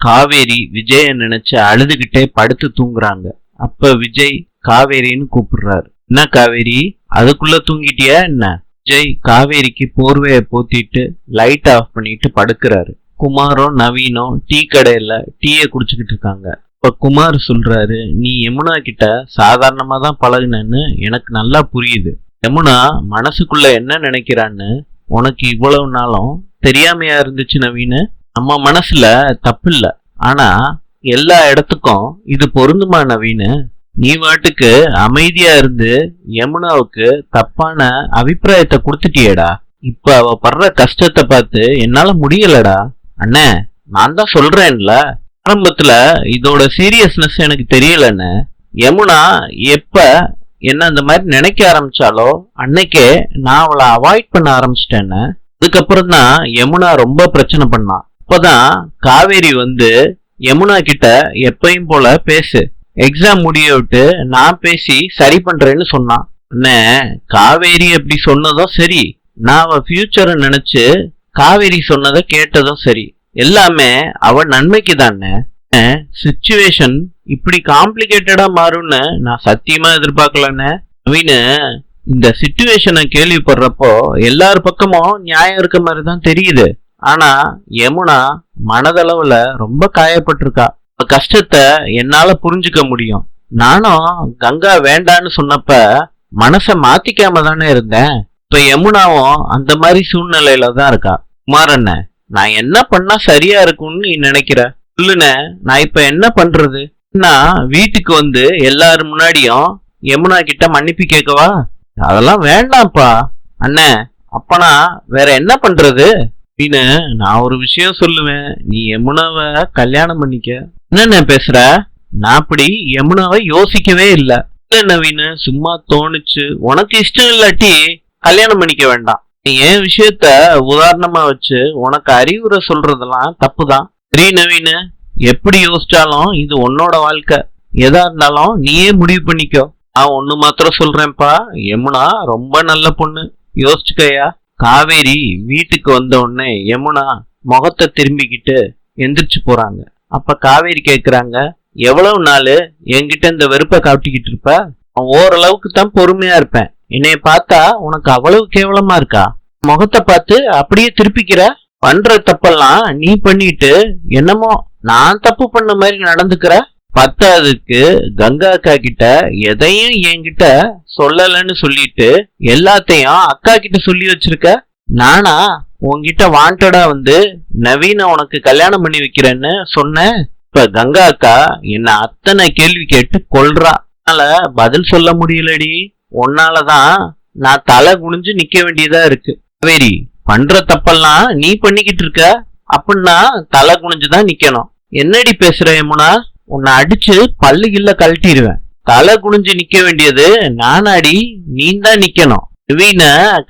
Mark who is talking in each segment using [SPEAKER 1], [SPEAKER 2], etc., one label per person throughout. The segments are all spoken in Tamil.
[SPEAKER 1] காவேரி விஜய நினைச்சு அழுதுகிட்டே படுத்து தூங்குறாங்க. அப்ப விஜய் காவேரின்னு கூப்பிடுறாரு. என்ன காவேரி, அதுக்குள்ள தூங்கிட்டியா என்ன? விஜய் காவேரிக்கு போர்வைய போத்திட்டு லைட் ஆஃப் பண்ணிட்டு படுக்கிறாரு. குமாரும் நவீனும் டீ கடையில டீயை குடிச்சுக்கிட்டு இருக்காங்க. இப்ப குமார் சொல்றாரு, நீ யமுனா கிட்ட சாதாரணமா தான் பழகுனன்னு எனக்கு நல்லா புரியுது. யமுனா மனசுக்குள்ள என்ன நினைக்கிறான்னு உனக்கு இவ்வளவு நாளும் தெரியாமையா இருந்துச்சு நவீனு. நம்ம மனசுல தப்பு இல்ல, ஆனா எல்லா இடத்துக்கும் இது பொருந்துமா நவீனு? நீ வாட்டுக்கு அமைதியா இருந்து யமுனாவுக்கு தப்பான அபிப்பிராயத்தை கொடுத்துட்டியேடா. இப்ப அவ படுற கஷ்டத்தை பார்த்து என்னால முடியலடா. அண்ணே, நான் தான் சொல்றேன்ல, ஆரம்பத்துல இதோட சீரியஸ்னஸ் எனக்கு தெரியலன்னு. யமுனா எப்ப என்ன அந்த மாதிரி நினைக்க ஆரம்பிச்சாலோ அன்னைக்கே நான் அவளை அவாய்ட் பண்ண ஆரம்பிச்சிட்டேன்னு. அதுக்கப்புறம் தான் யமுனா ரொம்ப பிரச்சனை பண்ணான். அப்பதான் காவேரி வந்து யமுனா கிட்ட எப்பயும் போல பேசு, எக்ஸாம் முடிய விட்டு நான் பேசி சரி பண்றேன்னு சொன்னான். அண்ணே, காவேரி அப்படி சொன்னதும் சரி, நான் அவ ஃபியூச்சரை நினைச்சு காவேரி சொன்னதை கேட்டதும் சரி, எல்லாமே அவ நன்மைக்கு தானே. சிச்சுவேஷன் இப்படி காம்ப்ளிகேட்டடா மாறும்னு நான் சத்தியமா எதிர்பார்க்கலன்னு. நவீனு, இந்த சிச்சுவேஷனை கேள்விப்படுறப்போ எல்லார் பக்கமும் நியாயம் இருக்க மாதிரி தான் தெரியுது. ஆனா யமுனா மனதளவுல ரொம்ப காயப்பட்டிருக்கா. கஷ்டத்தை என்னால புரிஞ்சுக்க முடியும். நானும் கங்கா வேண்டான்னு சொன்னப்ப மனச மாத்திக்காம தானே இருந்தேன். இப்ப யமுனாவும் அந்த மாதிரி சூழ்நிலையில தான் இருக்கா. குமாரண்ண, நான் என்ன பண்ணா சரியா இருக்கும்னு நீ நினைக்கிற சொல்லுன? நான் இப்ப என்ன பண்றது? நான் வீட்டுக்கு வந்து எல்லாரும் முன்னாடியும் யமுனா கிட்ட மன்னிப்பு கேட்கவா? அதெல்லாம் வேண்டாம்ப்பா. அண்ணே, அப்பனா வேற என்ன பண்றது? நான் ஒரு விஷயம் சொல்லுவேன், நீ யமுனாவை கல்யாணம் பண்ணிக்க. என்ன பேசுற? நான் அப்படி யமுனாவை யோசிக்கவே இல்லை. நவீன, சும்மா தோணுச்சு. உனக்கு இஷ்டம் இல்லாட்டி கல்யாணம் பண்ணிக்க வேண்டாம். நீ என் விஷயத்த உதாரணமா வச்சு உனக்கு அறிவுரை சொல்றதெல்லாம் தப்புதான். சரி நவீன, எப்படி யோசிச்சாலும் இது உன்னோட வாழ்க்கை. எதா இருந்தாலும் நீயே முடிவு பண்ணிக்கோ. நான் ஒண்ணு மாத்திரம் சொல்றேன்ப்பா, யமுனா ரொம்ப நல்ல பொண்ணு, யோசிச்சுக்கையா. காவேரி வீட்டுக்கு வந்த உடனே யமுனா முகத்தை திரும்பிக்கிட்டு எந்திரிச்சு போறாங்க. அப்ப காவேரி கேக்குறாங்க, எவ்வளவு நாள் என்கிட்ட இந்த வெறுப்பை காட்டிக்கிட்டு இருப்ப? ஓரளவுக்கு தான் பொறுமையா இருப்பேன். என்னைய பார்த்தா உனக்கு அவ்வளவு கேவலமா இருக்கா? முகத்தை பார்த்து அப்படியே திருப்பிக்கிற. பண்ற தப்பெல்லாம் நீ பண்ணிட்டு என்னமோ நான் தப்பு பண்ண மாதிரி நடந்துக்கிற. பத்தாவதுக்கு கங்கா அக்கா கிட்ட எதையும் என்கிட்ட சொல்லலன்னு சொல்லிட்டு எல்லாத்தையும் அக்கா கிட்ட சொல்லி வச்சிருக்க. நானா உன்கிட்ட வாண்டடா வந்து நவீன உனக்கு கல்யாணம் பண்ணி வைக்கிறேன்னு சொன்னேன். இப்ப கங்கா அக்கா என்ன அத்தனை கேள்வி கேட்டு கொல்றா. அதனால பதில் சொல்ல முடியலடி. உன்னாலதான் நான் தலை குனிஞ்சு நிக்க வேண்டியதா இருக்கு. காவேரி, பண்ற தப்பெல்லாம் நீ பண்ணிக்கிட்டு இருக்க, அப்படின்னா தலை குனிஞ்சுதான் நிக்கணும். என்னடி பேசுற யமுனா? உன்னை அடிச்சு பல்லு கில்ல கழட்டிடுவேன். தலை குனிஞ்சு நிக்க வேண்டியது நானாடி, நீ தான் நிக்கணும். நவீன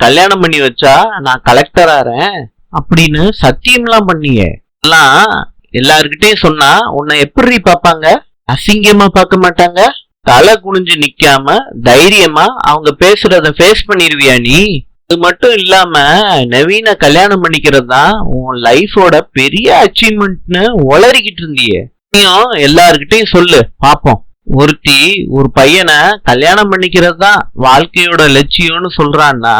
[SPEAKER 1] கல்யாணம் பண்ணி வச்சா நான் கலெக்டர் ஆறேன் அப்படின்னு சத்தியம்லாம் பண்ணியே. எல்லாம் எல்லார்கிட்டையும் சொன்னா உன்னை எப்படி பாப்பாங்க? அசிங்கமா பார்க்க மாட்டாங்க? தலை குனிஞ்சு நிக்காம தைரியமா அவங்க பேசுறத ஃபேஸ் பண்ணிருவியா நீ? அது மட்டும் இல்லாம நவீன கல்யாணம் பண்ணிக்கிறது தான் உன் லைஃபோட பெரிய அச்சீவ்மெண்ட்னு உளறிக்கிட்டு இருந்தியே. எல்லார்கிட்டையும் சொல்லு பாப்போம். ஒருத்தி ஒரு பையனை கல்யாணம் பண்ணிக்கிறது தான் வாழ்க்கையோட லட்சியம்னு சொல்றான்னா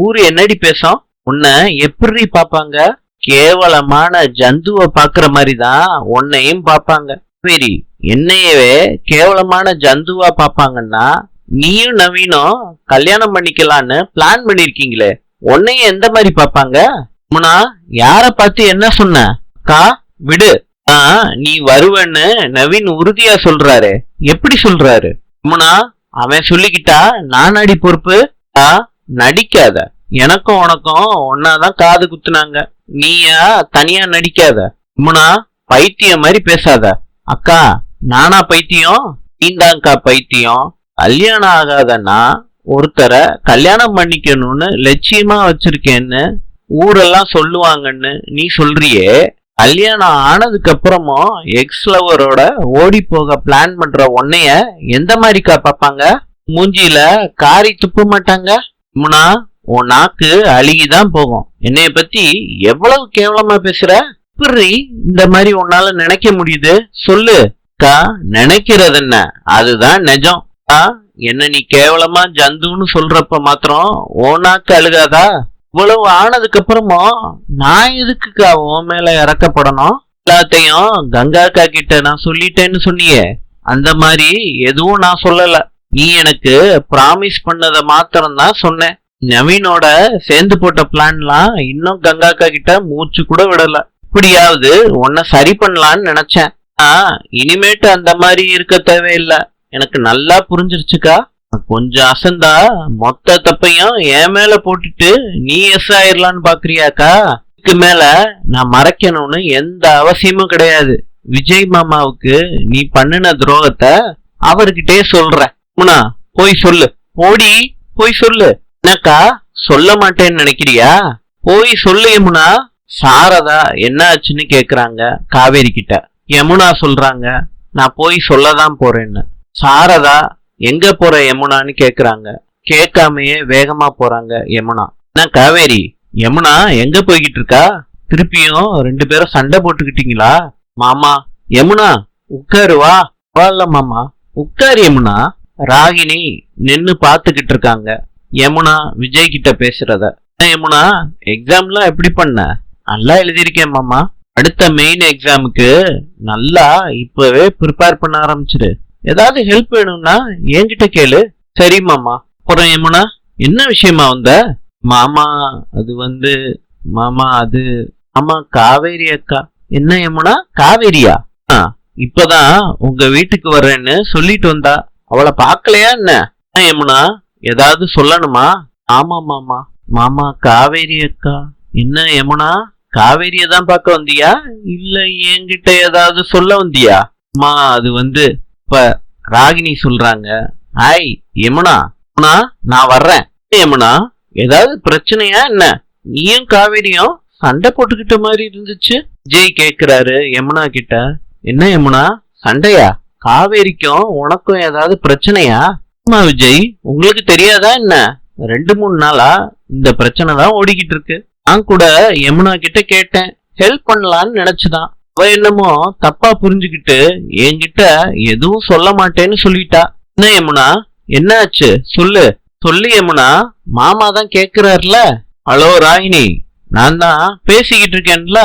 [SPEAKER 1] ஊரு என்னடி பேசும்? உன்னை எப்படி பாப்பாங்க? கேவலமான ஜந்துவை பாக்குற மாதிரிதான் உன்னையும் பாப்பாங்க. சரி, என்னையவே கேவலமான ஜந்துவா பாப்பாங்கன்னா நீயும் நவீனும் கல்யாணம் பண்ணிக்கலான்னு பிளான் பண்ணிருக்கீங்களே, உன்னையும் எந்த மாதிரி பாப்பாங்க? முன்னா யார பார்த்து என்ன சொன்ன? அக்கா விடு, நீ வருவன்னு நவீன் உறுதியா சொல்றாரு. எப்படி சொல்றாரு? முன்னா அவன் சொல்லிக்கிட்டா நான் அடி பொறுப்பு. நடிக்காத. எனக்கும் உனக்கும் ஒன்னாதான் காது குத்துனாங்க, நீயா தனியா நடிக்காத. முன்னா பைத்தியம் மாதிரி பேசாத. அக்கா, நானா பைத்தியம்? நீந்தாங்கா பைத்தியம். கல்யாணம் ஆகாதன்னா ஒருத்தரை கல்யாணம் பண்ணிக்கணும்னு லட்சியமா வச்சிருக்கேன்னு ஊரெல்லாம் சொல்லுவாங்கன்னு நீ சொல்றியே. கல்யாணம் ஆனதுக்கு அப்புறமும் எக்ஸ் லவரோட ஓடி போக பிளான் பண்ற உன்னைய எந்த மாதிரிக்கா பாப்பாங்க? மூஞ்சியில காரி துப்ப மாட்டாங்க? முன்னா உன் நாக்கு அழுகிதான் போகும். என்னைய பத்தி எவ்வளவு கேவலமா பேசுற? எப்படி இந்த மாதிரி உன்னால நினைக்க முடியுது சொல்லு. அக்கா, நினைக்கிறது என்ன, அதுதான் நிஜம். என்ன நீ கேவலமா ஜந்துன்னு சொல்றப்ப மாத்திரம் ஓனாக்கு அழுகாதா? இவ்வளவு ஆனதுக்கு அப்புறமும் நான் எதுக்குக்கா உன் மேல இறக்கப்படணும்? எல்லாத்தையும் கங்காக்கா கிட்ட நான் சொல்லிட்டேன்னு சொன்னியே, அந்த மாதிரி எதுவும் நான் சொல்லல. நீ எனக்கு ப்ராமிஸ் பண்ணத மாத்திரம் தான் சொன்னேன். நவீனோட சேர்ந்து போட்ட பிளான்லாம் இன்னும் கங்காக்கா கிட்ட மூச்சு கூட விடல. இப்படியாவது உன்னை சரி பண்ணலான்னு நினைச்சேன். இனிமேட்டு அந்த மாதிரி இருக்க தேவையில்லை. எனக்கு நல்லா புரிஞ்சிருச்சுக்கா. கொஞ்சம் அசந்தா மொத்த தப்பையும் என் மேல போட்டுட்டு நீ எஸ் ஆயிரலான்னு பாக்குறியாக்கா? இதுக்கு மேல நான் மறைக்கணும்னு எந்த அவசியமும் கிடையாது. விஜய் மாமாவுக்கு நீ பண்ணின துரோகத்தை அவர்கிட்டே சொல்ற. முனா போய் சொல்லு. போடி போய் சொல்லு. என்னக்கா சொல்ல மாட்டேன்னு நினைக்கிறியா? போய் சொல்லு யமுனா. சாரதா என்ன ஆச்சுன்னு கேக்குறாங்க காவேரி கிட்ட. யமுனா சொல்றாங்க, நான் போய் சொல்லதான் போறேன்னு. சாரதா எங்க போற யமுனான்னு கேக்குறாங்க. கேட்காமையே வேகமா போறாங்க யமுனா. என்ன காவேரி, யமுனா எங்க போய்கிட்டு இருக்கா? திருப்பியும் 2 பேரும் சண்டை போட்டுக்கிட்டீங்களா? மாமா, யமுனா உட்காரு வா. இல்ல மாமா, உட்காரு யமுனா. ராகினி நின்னு பாத்துக்கிட்டு இருக்காங்க யமுனா விஜய் கிட்ட பேசுறத. யமுனா, எக்ஸாம்லாம் எப்படி பண்ண? நல்லா எழுதியிருக்கேன் மாமா. அடுத்த மெயின் எக்ஸாமுக்கு நல்லா இப்பவே ப்ரிப்பேர் பண்ண ஆரம்பிச்சிரு. ஏதாவது ஹெல்ப் வேணும்னா என்கிட்ட கேளு. சரி மாமா. அப்புறம் யமுனா, என்ன விஷயமா வந்த? மாமா அது மாமா அது ஆமா காவேரி அக்கா. என்ன யமுனா, காவேரியா? இப்பதான் உங்க வீட்டுக்கு வர்றேன்னு சொல்லிட்டு வந்தா. அவளை பாக்கலையா என்ன? யமுனா, ஏதாவது சொல்லணுமா? ஆமா மாமா. மாமா காவேரி அக்கா. என்ன யமுனா, காவேரிய தான் பார்க்க வந்தியா இல்ல என்கிட்ட ஏதாவது சொல்ல வந்தியா? அம்மா அது இப்ப ராகினி சொல்றாங்க. ஹாய் யமுனா, நான் வர்றேன். யமுனா, ஏதாவது பிரச்சனையா என்ன? நீயும் காவேரியும் சண்டை போட்டுக்கிட்ட மாதிரி இருந்துச்சு. விஜய் கேக்குறாரு யமுனா கிட்ட. என்ன யமுனா, சண்டையா? காவேரிக்கும் உனக்கும் ஏதாவது பிரச்சனையா? ஆமா விஜய், உங்களுக்கு தெரியாதா என்ன? 2-3 நாளா இந்த பிரச்சனை தான் ஓடிக்கிட்டு இருக்கு. நான் கூட யமுனா கிட்ட கேட்டேன், ஹெல்ப் பண்ணலான்னு நினைச்சுதான். அவ என்னமோ தப்பா புரிஞ்சுக்கிட்டு என்கிட்ட எதுவும் சொல்ல மாட்டேன்னு சொல்லிட்டா. என்ன யமுனா, என்ன ஆச்சு சொல்லு. சொல்லு யமுனா, மாமா தான் கேக்குறாருல. ஹலோ ராகினி, நான் தான் பேசிக்கிட்டு இருக்கேன்ல.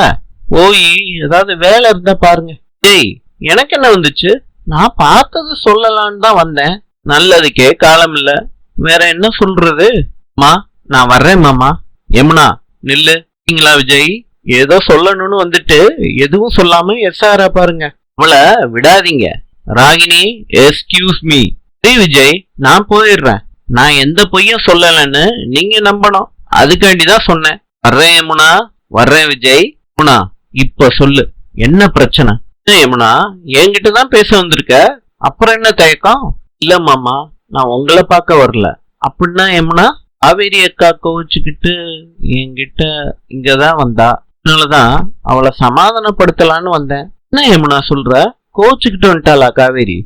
[SPEAKER 1] போய் ஏதாவது வேலை இருந்தா பாருங்க. ஏய், எனக்கு என்ன வந்துச்சு? நான் பார்த்தது சொல்லலான்னு தான் வந்தேன். நல்லதுக்கே காலம் இல்ல, வேற என்ன சொல்றது? மா நான் வர்றேன் மாமா. யமுனா நில்லு. நீங்களா விஜய், ஏதோ சொல்லணும்னு வந்துட்டு எதுவும் சொல்லாம எஸ்ஆரா பாருங்க. அவளை விடாதீங்க. Ragini excuse me. விஜய், நான் போயிடுறேன். நான் எந்த பொய்யும் சொல்லலன்னு நீங்க நம்பணும், அதுக்காண்டிதான் சொன்னேன். வர்றேன் யமுனா. வர்றேன் விஜய். யமுனா இப்ப சொல்லு, என்ன பிரச்சனை? யமுனா, என்கிட்ட தான் பேச வந்திருக்க, அப்புறம் என்ன தயக்கம்? இல்ல மாமா, நான் உங்களை பார்க்க வரல. அப்படின்னா யமுனா, காவேரி அக்கா கோவிச்சுக்கிட்டு என்கிட்ட இங்கதான் வந்தா. அதனாலதான் அவளை சமாதானப்படுத்தலான்னு வந்தேன். என்ன யமுனா சொல்ற? கோவிச்சுக்கிட்டு வந்துட்டாளா காவேரி?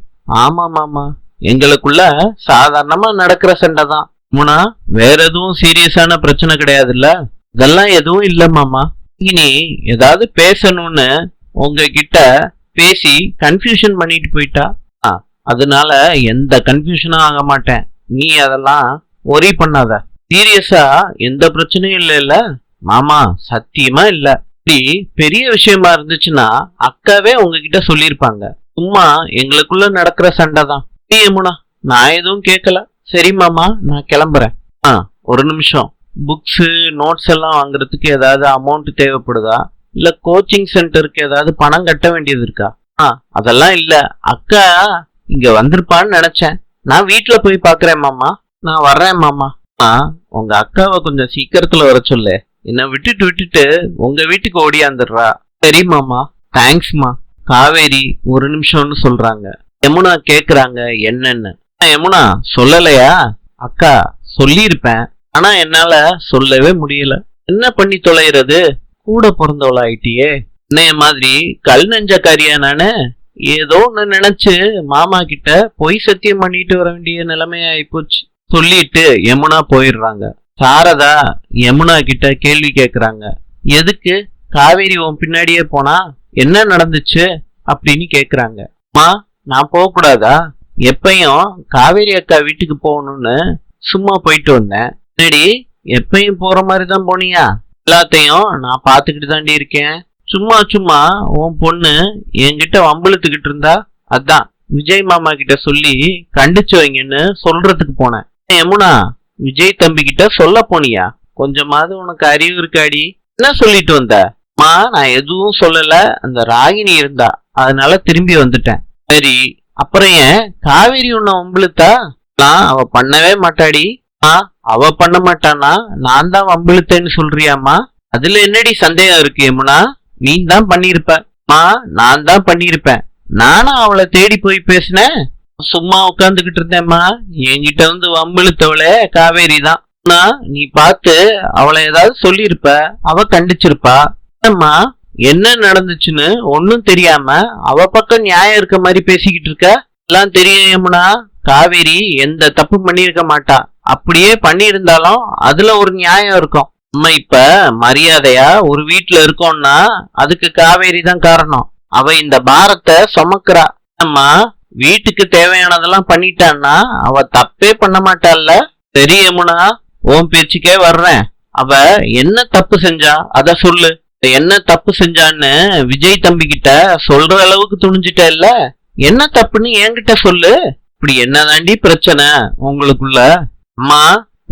[SPEAKER 1] ஆமா மாமா, எங்களுக்குள்ள சாதாரணமா நடக்கிற சண்டை தான். யமுனா, வேற எதுவும் சீரியஸான பிரச்சனை கிடையாதுல்ல? இதெல்லாம் எதுவும் இல்ல மாமா. இனி ஏதாவது பேசணும்னு உங்ககிட்ட பேசி கன்ஃபியூஷன் பண்ணிட்டு போயிட்டா. அதனால எந்த கன்ஃபியூஷனும் ஆக மாட்டேன். நீ அதெல்லாம் ஒரி பண்ணாத. சீரியஸா எந்த பிரச்சனையும் இல்ல மாமா, சத்தியமா இல்ல. இப்படி பெரிய விஷயமா இருந்துச்சுன்னா அக்காவே உங்ககிட்ட சொல்லிருப்பாங்க. சும்மா எங்களுக்குள்ள நடக்கிற சண்டை தான். யமுனா, நான் எதுவும் கேட்கல. சரி மாமா, நான் கிளம்புறேன். ஒரு நிமிஷம். புக்ஸ் நோட்ஸ் எல்லாம் வாங்குறதுக்கு ஏதாவது அமௌண்ட் தேவைப்படுதா? இல்ல கோச்சிங் சென்டருக்கு ஏதாவது பணம் கட்ட வேண்டியது இருக்கா? அதெல்லாம் இல்ல. அக்கா இங்க வந்திருப்பான்னு நினைச்சேன். நான் வீட்டுல போய் பாக்குறேன் மாமா. நான் வர்றேன் மாமா. உங்க அக்காவை கொஞ்சம் சீக்கிரத்துல வர சொல்லு. என்ன விட்டுட்டு உங்க வீட்டுக்கு ஓடியாந்துடுறா. சரி மாமா. தேங்க்ஸ்மா. காவேரி ஒரு நிமிஷம்னு சொல்றாங்க. யமுனா கேக்குறாங்க என்னன்னு. யமுனா சொல்லலையா? அக்கா சொல்லியிருப்பேன், ஆனா என்னால சொல்லவே முடியல. என்ன பண்ணி தொலைகிறது? கூட பிறந்தவளாயிட்டியே. என்னைய மாதிரி கல் நெஞ்சக்காரியா நானு? ஏதோ ஒன்னு நினைச்சு மாமா கிட்ட பொய் சத்தியம் பண்ணிட்டு வர வேண்டிய நிலைமையாயி போச்சு. சொல்லிட்டு யமுனா போயிடுறாங்க. சாரதா யமுனா கிட்ட கேள்வி கேக்குறாங்க. எதுக்கு காவேரி உன் பின்னாடியே போனா என்ன நடந்துச்சு அப்படின்னு கேக்குறாங்க. அம்மா, நான் போக கூடாதா? எப்பயும் காவேரி அக்கா வீட்டுக்கு போகணும்னு சும்மா போயிட்டு வந்தேன். என்னடி, எப்பயும் போற மாதிரிதான் போனியா? எல்லாத்தையும் நான் பாத்துக்கிட்டு தாண்டி இருக்கேன். சும்மா சும்மா உன் பொண்ணு என்கிட்ட வம்பிழுத்துக்கிட்டு இருந்தா, அதான் விஜய் மாமா கிட்ட சொல்லி கண்டிச்சு வைங்கன்னு சொல்றதுக்கு போனேன். யமுனா, விஜய் தம்பி கிட்ட சொல்ல போனியா? கொஞ்சமாவது உனக்கு அறிவு இருக்காடி? என்ன சொல்லிட்டு வந்த? மா, நான் எதுவும் சொல்லல, அந்த ராகினி இருந்தா, அதனால திரும்பி வந்துட்டேன். சரி, அப்புறம் ஏன் காவேரி உன்னை வம்பிழுத்தா? நான் அவ பண்ணவே மாட்டாடி. அவ பண்ண மாட்டானா நான் தான் வம்பிழுத்தேன்னு சொல்றியாமா? அதுல என்னடி சந்தேகம் இருக்கு யமுனா? நீ தான் பண்ணிருப்ப. நான் தான் பண்ணிருப்பேன். நானும் அவளை தேடி போய் பேசினேன். சும்மா உட்காந்துக்கிட்டு இருந்தேம்மா. என்கிட்ட வந்து வம்பிழுத்தவளே காவேரி தான். நீ பார்த்து அவளை ஏதாவது சொல்லிருப்ப, அவ கண்டிச்சிருப்பா. அம்மா, என்ன நடந்துச்சுன்னு ஒன்னும் தெரியாம அவ பக்கம் நியாயம் இருக்க மாதிரி பேசிக்கிட்டு இருக்க. எல்லாம் தெரியும் யமுனா, காவேரி எந்த தப்பு பண்ணிருக்க மாட்டா. அப்படியே பண்ணியிருந்தாலும் அதுல ஒரு நியாயம் இருக்கும். நம்ம இப்ப மரியாதையா ஒரு வீட்டுல இருக்கோம்னா அதுக்கு காவேரி தான் காரணம். அவ இந்த பாரத்தை சுமக்குறா. அம்மா, வீட்டுக்கு தேவையானதெல்லாம் பண்ணிட்டான்னா அவ தப்பே பண்ண மாட்டாள்ல. சரி யமுனா, உன் பேச்சுக்கே வர்றேன். அவ என்ன தப்பு செஞ்சா அத சொல்லு. என்ன தப்பு செஞ்சான்னு விஜய் தம்பி கிட்ட சொல்ற அளவுக்கு துணிஞ்சிட்ட இல்ல? என்ன தப்புன்னு என்கிட்ட சொல்லு. இப்படி என்னதாண்டி பிரச்சனை உங்களுக்குள்ள? அம்மா,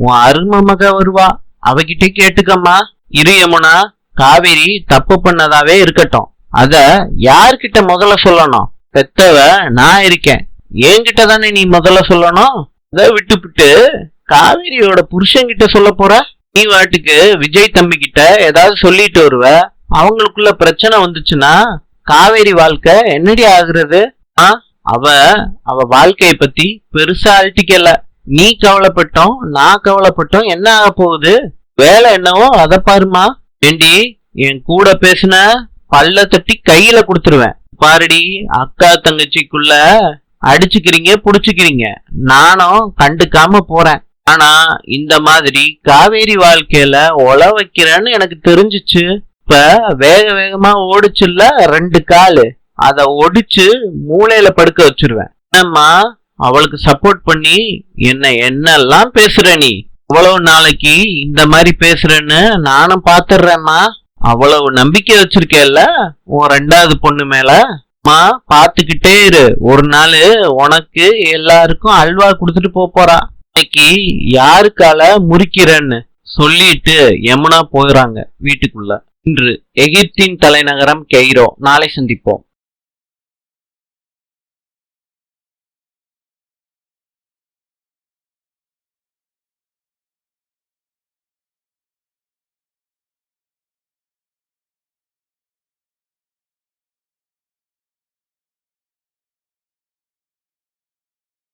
[SPEAKER 1] உன் அருமை மக வருவா, அவகிட்ட கேட்டுக்கம்மா. இரு யமுனா, காவேரி தப்பு பண்ணதாவே இருக்கட்டும். அத யார்கிட்ட முதல்ல சொல்லணும்? பெத்தவ நான் இருக்கேன், என்கிட்ட தானே நீ முதல்ல சொல்லணும். அத விட்டுவிட்டு காவேரியோட புருஷன்கிட்ட சொல்ல போற? நீ வாட்டுக்கு விஜய் தம்பி கிட்ட ஏதாவது சொல்லிட்டு வருவ. அவங்களுக்குள்ள பிரச்சனை வந்துச்சுன்னா காவேரி வாழ்க்கை என்னடி ஆகுறது? அவ அவ வாழ்க்கைய பத்தி பெருசா அழட்டிக்கல. நீ கவலைப்பட்டோம், நான் கவலைப்பட்டோம், என்ன ஆக போகுது? வேலை என்னவோ அத பாருமா. ஏண்டி, என் கூட பேசுன பல்ல தட்டி கையில குடுத்துருவேன் பாருடி. அக்கா தங்கச்சிக்குள்ள அடிச்சுக்கிறீங்க, புடிச்சுக்கிறீங்க, நானும் கண்டுக்காம போறேன். ஆனா இந்த மாதிரி காவேரி வாழ்க்கையில ஒல வைக்கிறேன்னு எனக்கு தெரிஞ்சிச்சு. இப்ப வேக வேகமா ஓடிச்சுல்ல 2 காலு, அத ஒடிச்சு மூளையில படுக்க வச்சிருவேன். என்னம்மா, அவளுக்கு சப்போர்ட் பண்ணி என்னெல்லாம் பேசுற நீ? அவ்வளவு நாளைக்கு இந்த மாதிரி பேசுறேன்னு நானும் பாத்துறேம்மா. அவ்வளவு நம்பிக்கை வச்சிருக்கேல்ல உன் 2வது பொண்ணு மேல. பாத்துக்கிட்டே இரு, ஒரு நாள் உனக்கு எல்லாருக்கும் அல்வா குடுத்துட்டு போறா. இன்னைக்கு யாருக்கால முறிக்கிறேன்னு சொல்லிட்டு யமுனா போயிறாங்க வீட்டுக்குள்ள. இன்று எகிப்தின் தலைநகரம் கெய்ரோ. நாளை சந்திப்போம்.